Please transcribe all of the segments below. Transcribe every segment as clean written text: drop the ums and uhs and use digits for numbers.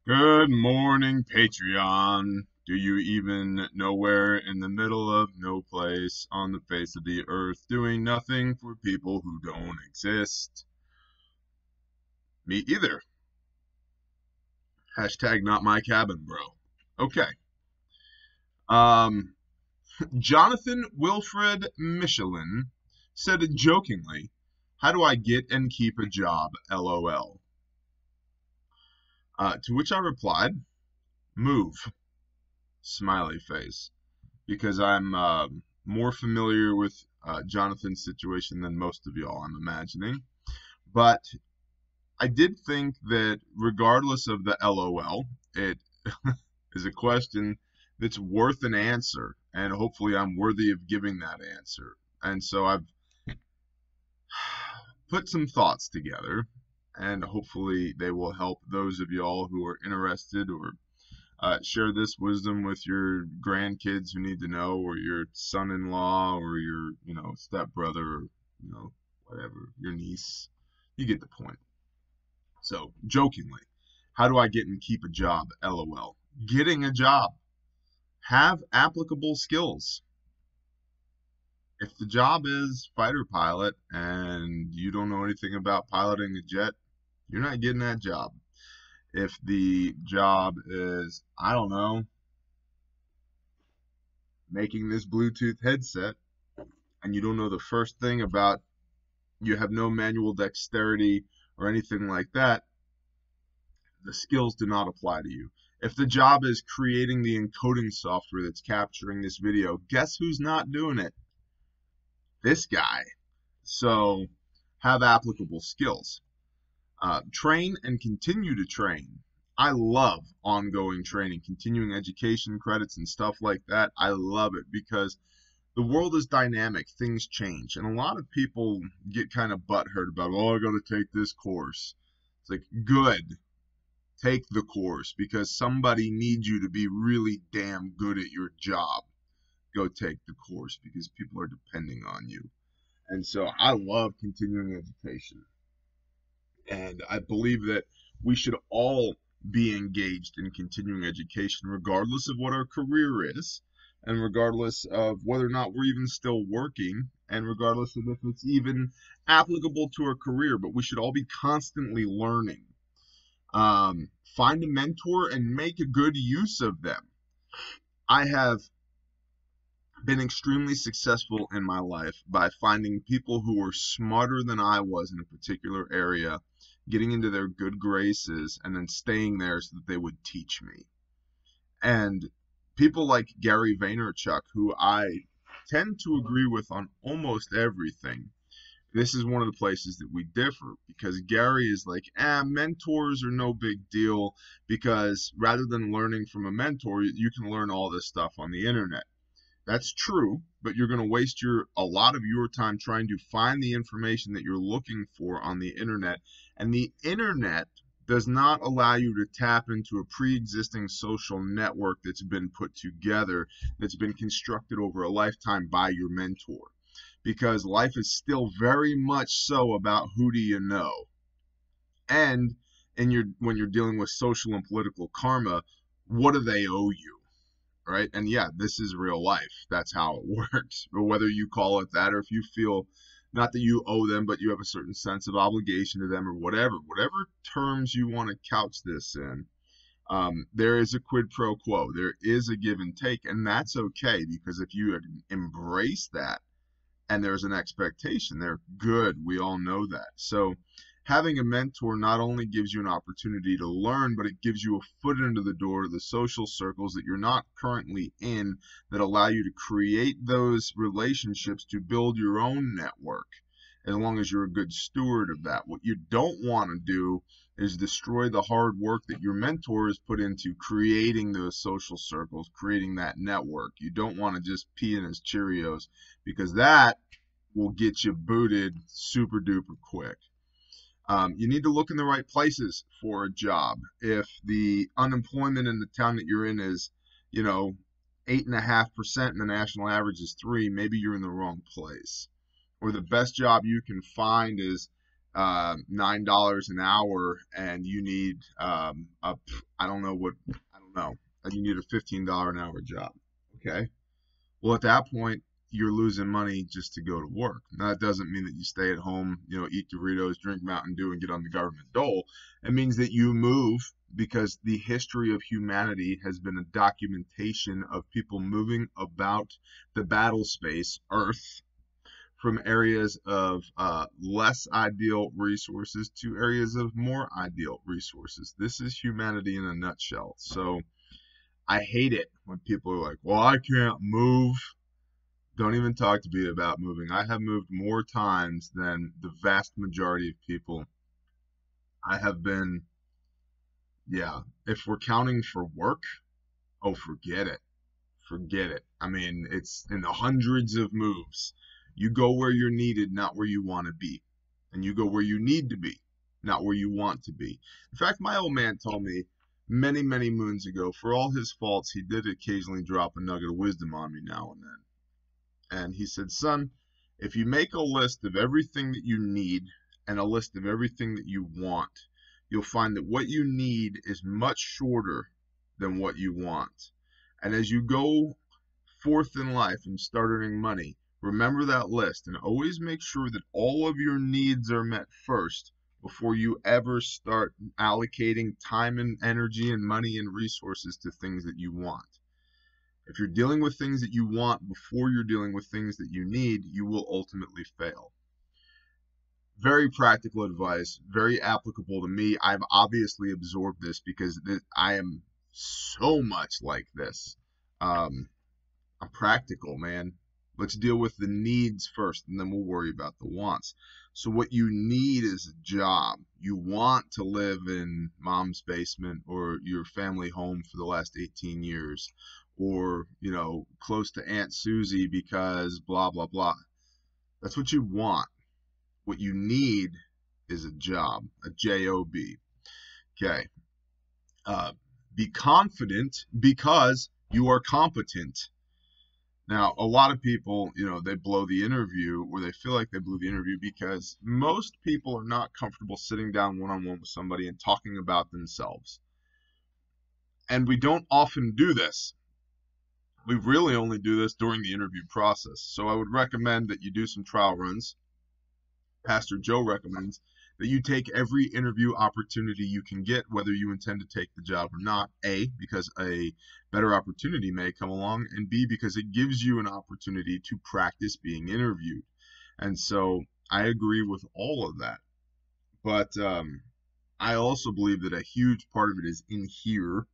Good morning, Patreon. Do you even know where in the middle of no place on the face of the earth doing nothing for people who don't exist? Me either. Hashtag not my cabin, bro. Okay. Um, Jonathan Wilfred Michelin said jokingly, "How do I get and keep a job? LOL." To which I replied, "Move." Smiley face. Because I'm more familiar with Jonathan's situation than most of y'all, I'm imagining. But I did think that regardless of the LOL, it is a question that's worth an answer, and hopefully I'm worthy of giving that answer. And so I've put some thoughts together, and hopefully they will help those of y'all who are interested or share this wisdom with your grandkids who need to know, or your son-in-law, or your, stepbrother, or, whatever, your niece. You get the point. So, jokingly, how do I get and keep a job? LOL. Getting a job. Have applicable skills. If the job is fighter pilot and you don't know anything about piloting a jet, you're not getting that job. If the job is, I don't know, making this Bluetooth headset, and you don't know the first thing about, you have no manual dexterity or anything like that, the skills do not apply to you. If the job is creating the encoding software that's capturing this video, guess who's not doing it? This guy. So have applicable skills. Train and continue to train. I love ongoing training, continuing education credits and stuff like that. I love it because the world is dynamic, things change, and a lot of people get kind of butthurt about, oh, I got to take this course. It's like, good, take the course because somebody needs you to be really damn good at your job. Go take the course because people are depending on you. And so I love continuing education. And I believe that we should all be engaged in continuing education, regardless of what our career is, and regardless of whether or not we're even still working, and regardless of if it's even applicable to our career. But we should all be constantly learning. Find a mentor and make a good use of them. I have been extremely successful in my life by finding people who were smarter than I was in a particular area, getting into their good graces, and then staying there so that they would teach me. And people like Gary Vaynerchuk, who I tend to agree with on almost everything, this is one of the places that we differ, because Gary is like, mentors are no big deal, because rather than learning from a mentor, you can learn all this stuff on the internet. That's true, but you're going to waste a lot of your time trying to find the information that you're looking for on the internet. And the internet does not allow you to tap into a pre-existing social network that's been put together, that's been constructed over a lifetime by your mentor. Because life is still very much so about who do you know. And when you're dealing with social and political karma, what do they owe you? Right? And yeah, this is real life. That's how it works. Or whether you call it that, or if you feel not that you owe them, but you have a certain sense of obligation to them, or whatever terms you want to couch this in, there is a quid pro quo. There is a give and take, and that's okay, because if you embrace that and there's an expectation there, good. We all know that. So having a mentor not only gives you an opportunity to learn, but it gives you a foot into the door to the social circles that you're not currently in, that allow you to create those relationships to build your own network, as long as you're a good steward of that. What you don't want to do is destroy the hard work that your mentor has put into creating those social circles, creating that network. You don't want to just pee in his Cheerios, because that will get you booted super duper quick. You need to look in the right places for a job. If the unemployment in the town that you're in is, 8.5% and the national average is 3%, maybe you're in the wrong place. Or the best job you can find is $9 an hour, and you need I don't know, you need a $15 an hour job. Okay. Well, at that point, you're losing money just to go to work. Now, that doesn't mean that you stay at home, eat Doritos, drink Mountain Dew, and get on the government dole. It means that you move, because the history of humanity has been a documentation of people moving about the battle space, Earth, from areas of less ideal resources to areas of more ideal resources. This is humanity in a nutshell. So I hate it when people are like, well, I can't move. Don't even talk to me about moving. I have moved more times than the vast majority of people. I have been, yeah, if we're counting for work, oh, forget it. Forget it. I mean, it's in the hundreds of moves. You go where you're needed, not where you want to be. And you go where you need to be, not where you want to be. In fact, my old man told me many, many moons ago, for all his faults, he did occasionally drop a nugget of wisdom on me now and then. And he said, son, if you make a list of everything that you need and a list of everything that you want, you'll find that what you need is much shorter than what you want. And as you go forth in life and start earning money, remember that list and always make sure that all of your needs are met first before you ever start allocating time and energy and money and resources to things that you want. If you're dealing with things that you want before you're dealing with things that you need, you will ultimately fail. Very practical advice, very applicable to me. I've obviously absorbed this because I am so much like this. I'm practical, man. Let's deal with the needs first, and then we'll worry about the wants. So what you need is a job. You want to live in mom's basement or your family home for the last 18 years, or, close to Aunt Susie because blah, blah, blah. That's what you want. What you need is a job, a J-O-B. Okay. Be confident because you are competent. Now, a lot of people, they blow the interview, or they feel like they blew the interview because most people are not comfortable sitting down one-on-one with somebody and talking about themselves. And we don't often do this. We really only do this during the interview process. So I would recommend that you do some trial runs. Pastor Joe recommends that you take every interview opportunity you can get, whether you intend to take the job or not. A, because a better opportunity may come along, and B, because it gives you an opportunity to practice being interviewed. And so I agree with all of that. But I also believe that a huge part of it is in here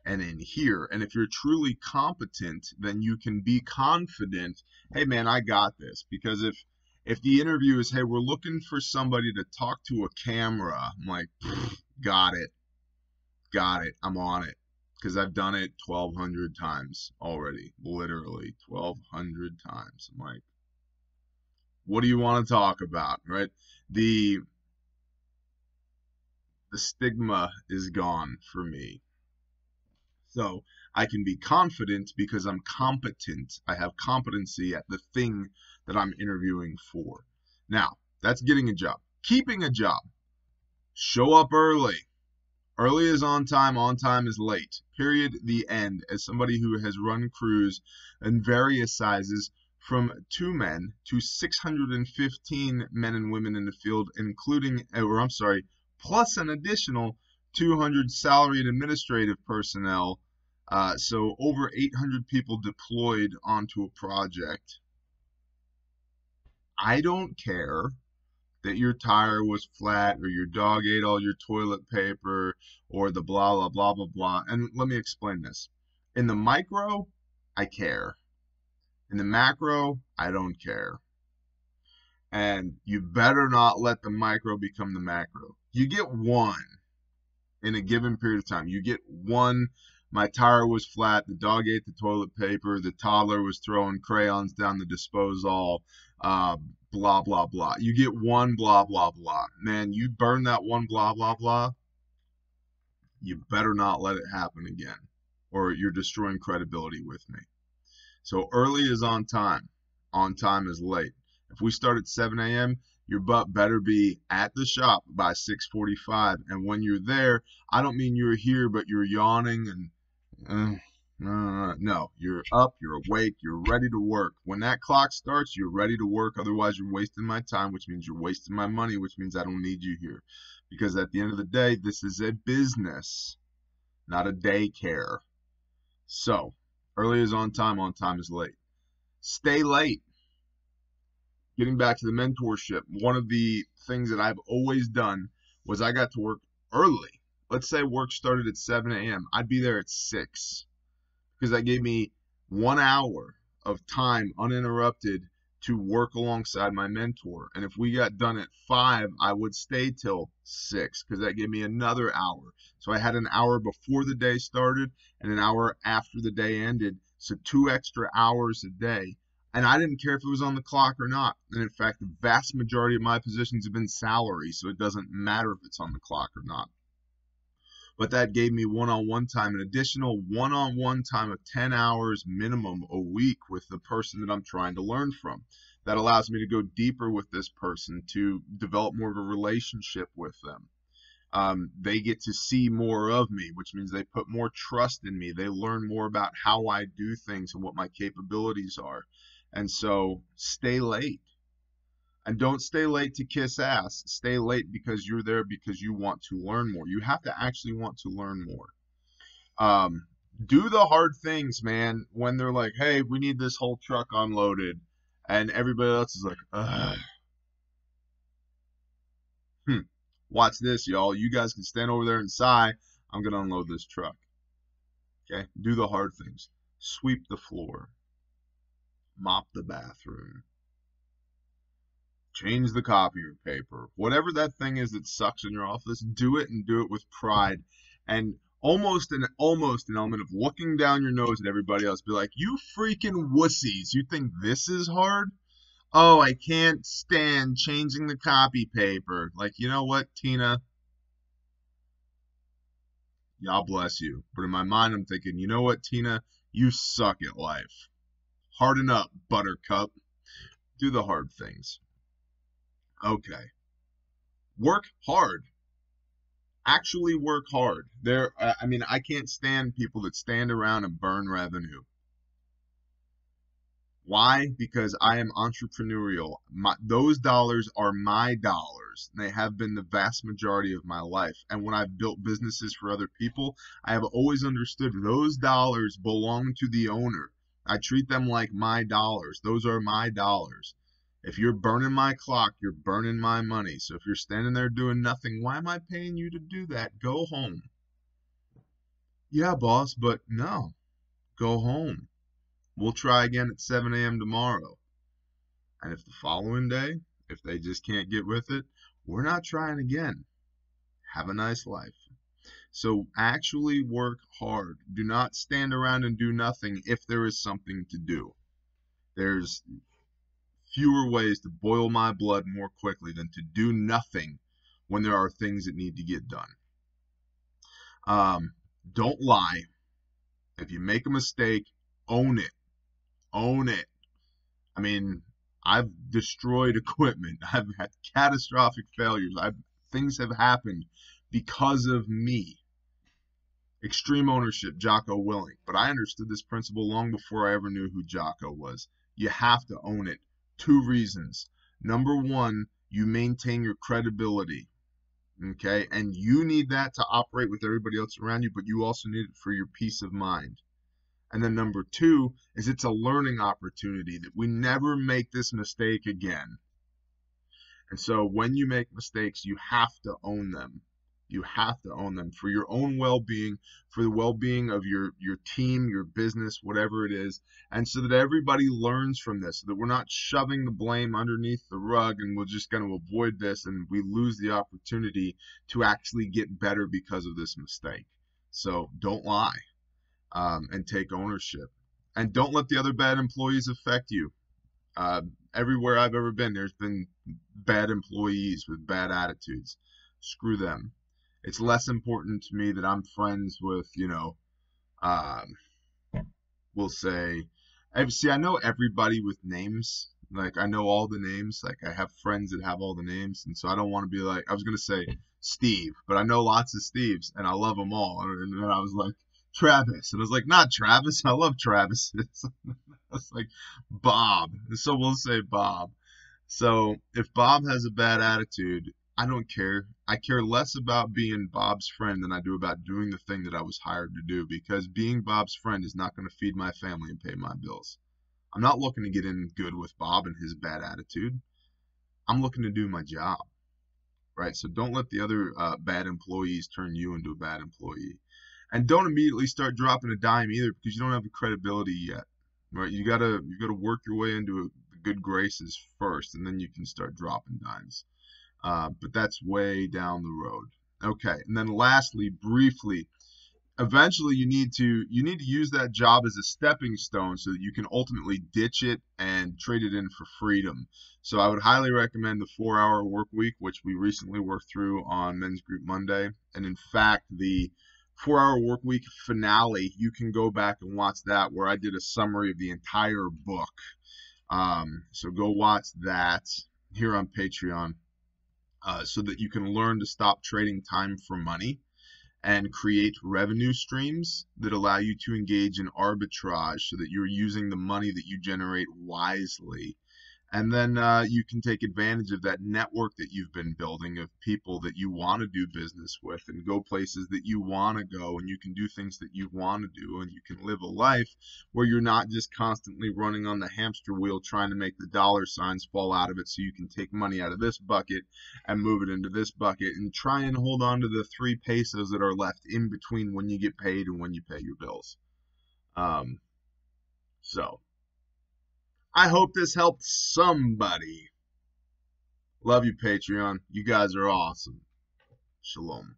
and in here. And if you're truly competent, then you can be confident, hey man, I got this. Because if the interview is, hey, we're looking for somebody to talk to a camera, I'm like, got it, I'm on it. Because I've done it 1,200 times already, literally 1,200 times. I'm like, what do you want to talk about, right? The stigma is gone for me. So I can be confident because I'm competent. I have competency at the thing that I'm interviewing for. Now, that's getting a job. Keeping a job. Show up early. Early is on time is late. Period, the end. As somebody who has run crews in various sizes, from 2 men to 615 men and women in the field, plus an additional 200 salary and administrative personnel. So over 800 people deployed onto a project. I don't care that your tire was flat or your dog ate all your toilet paper or the blah, blah, blah, blah, blah. And let me explain this. In the micro, I care. In the macro, I don't care. And you better not let the micro become the macro. You get one in a given period of time. You get one. My tire was flat, the dog ate the toilet paper, the toddler was throwing crayons down the disposal, blah, blah, blah. You get one blah, blah, blah. Man, you burn that one blah, blah, blah, you better not let it happen again, or you're destroying credibility with me. So early is on time is late. If we start at 7 a.m., Your butt better be at the shop by 6:45. And when you're there, I don't mean you're here, but you're yawning and no, you're up, you're awake, you're ready to work. When that clock starts, you're ready to work. Otherwise, you're wasting my time, which means you're wasting my money, which means I don't need you here. Because at the end of the day, this is a business, not a daycare. So, early is on time is late. Stay late. Getting back to the mentorship, one of the things that I've always done was I got to work early. Let's say work started at 7 a.m. I'd be there at 6 because that gave me 1 hour of time uninterrupted to work alongside my mentor. And if we got done at 5, I would stay till 6 because that gave me another hour. So I had an hour before the day started and an hour after the day ended. So 2 extra hours a day. And I didn't care if it was on the clock or not. And in fact, the vast majority of my positions have been salary, so it doesn't matter if it's on the clock or not. But that gave me one-on-one time, an additional one-on-one time of 10 hours minimum a week with the person that I'm trying to learn from. That allows me to go deeper with this person, to develop more of a relationship with them. They get to see more of me, which means they put more trust in me. They learn more about how I do things and what my capabilities are. And so stay late. And don't stay late to kiss ass. Stay late because you're there because you want to learn more. You have to actually want to learn more. Do the hard things, man, when they're like, hey, we need this whole truck unloaded. And everybody else is like, ugh. Watch this, y'all. You guys can stand over there and sigh. I'm going to unload this truck. Okay? Do the hard things. Sweep the floor. Mop the bathroom. Change the copier paper. Whatever that thing is that sucks in your office, do it and do it with pride. And almost an element of looking down your nose at everybody else. Be like, you freaking wussies. You think this is hard? Oh, I can't stand changing the copy paper. Like, you know what, Tina? God bless you. But in my mind, I'm thinking, you know what, Tina? You suck at life. Harden up, buttercup. Do the hard things. Okay. Work hard. Actually work hard. I can't stand people that stand around and burn revenue. Why? Because I am entrepreneurial. Those dollars are my dollars. They have been the vast majority of my life. And when I've built businesses for other people, I have always understood those dollars belong to the owner. I treat them like my dollars. Those are my dollars. If you're burning my clock, you're burning my money. So if you're standing there doing nothing, why am I paying you to do that? Go home. Yeah, boss, but no. Go home. We'll try again at 7 a.m. tomorrow. And if the following day, if they just can't get with it, we're not trying again. Have a nice life. So actually work hard. Do not stand around and do nothing if there is something to do. There's fewer ways to boil my blood more quickly than to do nothing when there are things that need to get done. Don't lie. If you make a mistake, own it. Own it. I mean, I've destroyed equipment. I've had catastrophic failures. Things have happened because of me. Extreme ownership, Jocko Willink. But I understood this principle long before I ever knew who Jocko was. You have to own it. 2 reasons. Number 1, you maintain your credibility. Okay? And you need that to operate with everybody else around you, but you also need it for your peace of mind. And then number 2 is it's a learning opportunity that we never make this mistake again. And so when you make mistakes, you have to own them. You have to own them for your own well-being, for the well-being of your team, your business, whatever it is, and so that everybody learns from this, so that we're not shoving the blame underneath the rug and we're just going to avoid this and we lose the opportunity to actually get better because of this mistake. So don't lie, and take ownership. And don't let the other bad employees affect you. Everywhere I've ever been, there's been bad employees with bad attitudes. Screw them. It's less important to me that I'm friends with, we'll say, see, I know everybody with names. Like, I know all the names. Like, I have friends that have all the names, and so I don't want to be like, I was gonna say Steve, but I know lots of Steves, and I love them all. And then I was like, Travis, and I was like, not Travis. I love Travis. It's like Bob, so we'll say Bob. So if Bob has a bad attitude, I don't care. I care less about being Bob's friend than I do about doing the thing that I was hired to do, because being Bob's friend is not going to feed my family and pay my bills. I'm not looking to get in good with Bob and his bad attitude. I'm looking to do my job, right? So don't let the other bad employees turn you into a bad employee. And don't immediately start dropping a dime either, because you don't have the credibility yet, right? You gotta work your way into the good graces first, and then you can start dropping dimes. But that's way down the road. Okay, and then lastly, briefly, eventually you need to use that job as a stepping stone so that you can ultimately ditch it and trade it in for freedom. So I would highly recommend the 4-hour work week, which we recently worked through on Men's Group Monday. And in fact, the 4-hour work week finale, you can go back and watch that, where I did a summary of the entire book. So go watch that here on Patreon, so that you can learn to stop trading time for money and create revenue streams that allow you to engage in arbitrage so that you're using the money that you generate wisely. And then you can take advantage of that network that you've been building of people that you want to do business with, and go places that you want to go, and you can do things that you want to do, and you can live a life where you're not just constantly running on the hamster wheel trying to make the dollar signs fall out of it so you can take money out of this bucket and move it into this bucket and try and hold on to the 3 pesos that are left in between when you get paid and when you pay your bills. So I hope this helped somebody. Love you, Patreon. You guys are awesome. Shalom.